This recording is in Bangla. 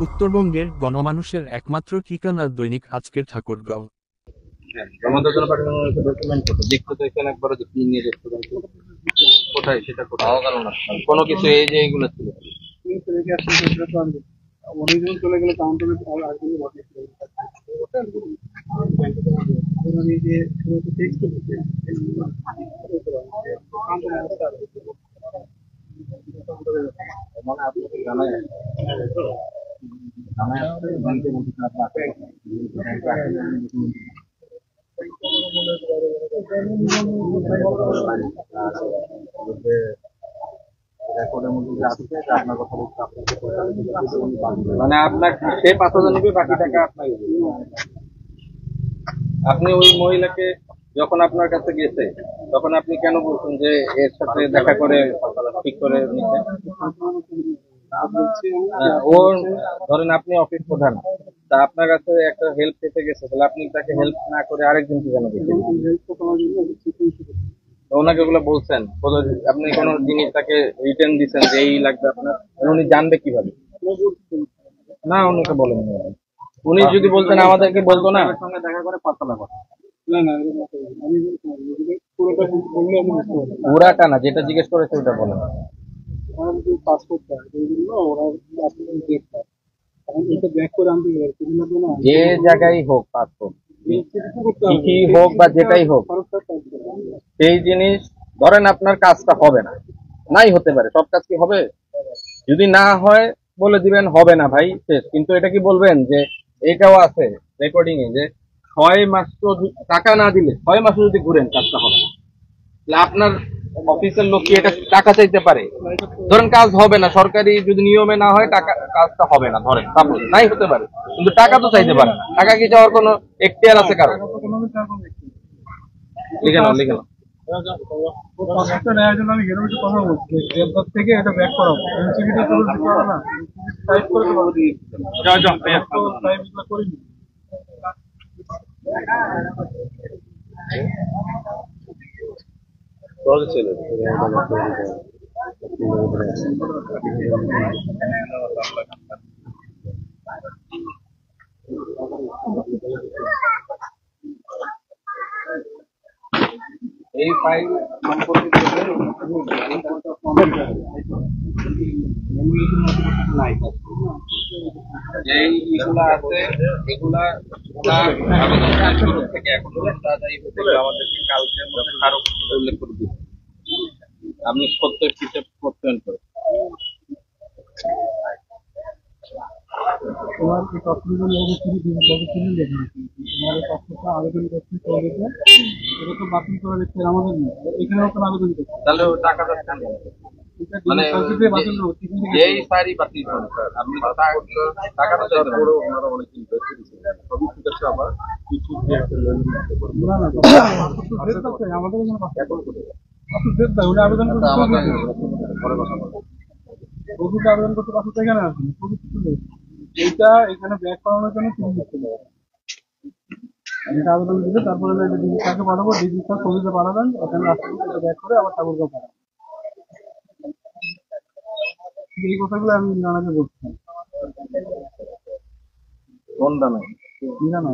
উত্তরবঙ্গের গণমানুষের একমাত্র ঠিকানা দৈনিক আজকের ঠাকুরগাঁও। আমাদের জন্য পাঠানো হয়েছে ডকুমেন্ট ফটো দেখতে তো এখানে একবার যে কি নিয়ে দেখতে পাই কোথায় সেটা কোথাও পাওয়া গেল না কোনো কিছু এই যে এইগুলো ছিল অনেকজন চলে গেলে কাউন্টারে আসবে বটে আমি যে টেক্সট করতে মানে আপনাকে জানাই জানাই আসছে ব্যাংকে বলতে আপনার মানে আপনার সে 5,000 নিবে বাকি টাকা আপনার আপনি ওই মহিলাকে যখন আপনার কাছে গেছে তখন আপনি কেন বলছেন যে এর সাথে দেখা করে ঠিক করে নিতে ওর ধরেন আপনি অফিস প্রধান তা আপনার কাছে একটা হেল্প পেতে গেছে তাহলে আপনি তাকে হেল্প না করে আরেকজনকে কেন দিচ্ছেন ওনাকে ওগুলো বলছেন আপনি কোন জিনিস তাকে রিটার্ন দিচ্ছেন যে এই লাগবে আপনার উনি জানবে কিভাবে না উনাকে বলেন উনি যদি বলতেন আমাদেরকে বলতো না সঙ্গে দেখা করে পাতা লাগা না না আমি পুরাটা না যেটা জিজ্ঞেস করেছে ওটা বলেন পাসপোর্টটা ওরা যে জায়গায় হোক পাসপোর্ট কি হোক বা যেটাই হোক সেই জিনিস ধরেন আপনার কাজটা হবে না নাই হতে পারে সব কাজ কি হবে যদি না হয় বলে দিবেন হবে না ভাই শেষ কিন্তু এটা কি বলবেন যে এইটাও আছে রেকর্ডিং এ যে 6 মাস টাকা না দিলে 6 মাসে যদি ঘুরেন কাজটা হবে না তাহলে আপনার অফিসের লোক কি এটা টাকা চাইতে পারে ধরেন কাজ হবে না সরকারি যদি নিয়মে না হয় টাকা কাজটা হবে না ধরেন তারপর নাই হতে পারে কিন্তু টাকা তো চাইতে পারে না টাকা কি চাওয়ার কোনো এখতিয়ার আছে কারণ লিখে নাও লিখে নাও আমি কথা বলছি থেকে এটা ব্যাক করাবো না টাইপ করে করিনি ছিল এই ফাইল সম্পর্কিত যে এইগুলা আছে এগুলা শুরু থেকে এখন আমাদেরকে কালকের মধ্যে আরো উল্লেখ করে দিন আপনি প্রত্যেক হিসেব প্রত্যয়ন করে তোমার তথ্যগুলো আবেদন করতে এটা তো বাতিল করা দেখতে আমাদের না এখানেও তো আবেদন করতে তাহলে টাকাটা মানে এই সারি বাতিল করেন আপনি টাকাটা চাইতে পুরো ওনারা অনেক ইনভেস্ট করেছেন সবই ঠিক আছে আবার কিছু যে একটা লেনদেন করতে পারবো না না আমাদের এখানে এখন করে আপনি দেন না উনি আবেদন করতে পরে কথা বলবো ওদিকে আবেদন করতে পারতে এখানে আসুন এইটা এখানে ব্যাক করানোর জন্য তুমি দিতে পারো এটা আবেদন দিলে তারপরে ডিজিটালকে পাঠাবো ডিজিটাল ছবিতে পাঠাবেন ওখানে আসলে ব্যাক করে আবার ঠাকুরকে পাঠাবেন এই কথাগুলো আমি জানাতে বলছি কোনটা নাই না না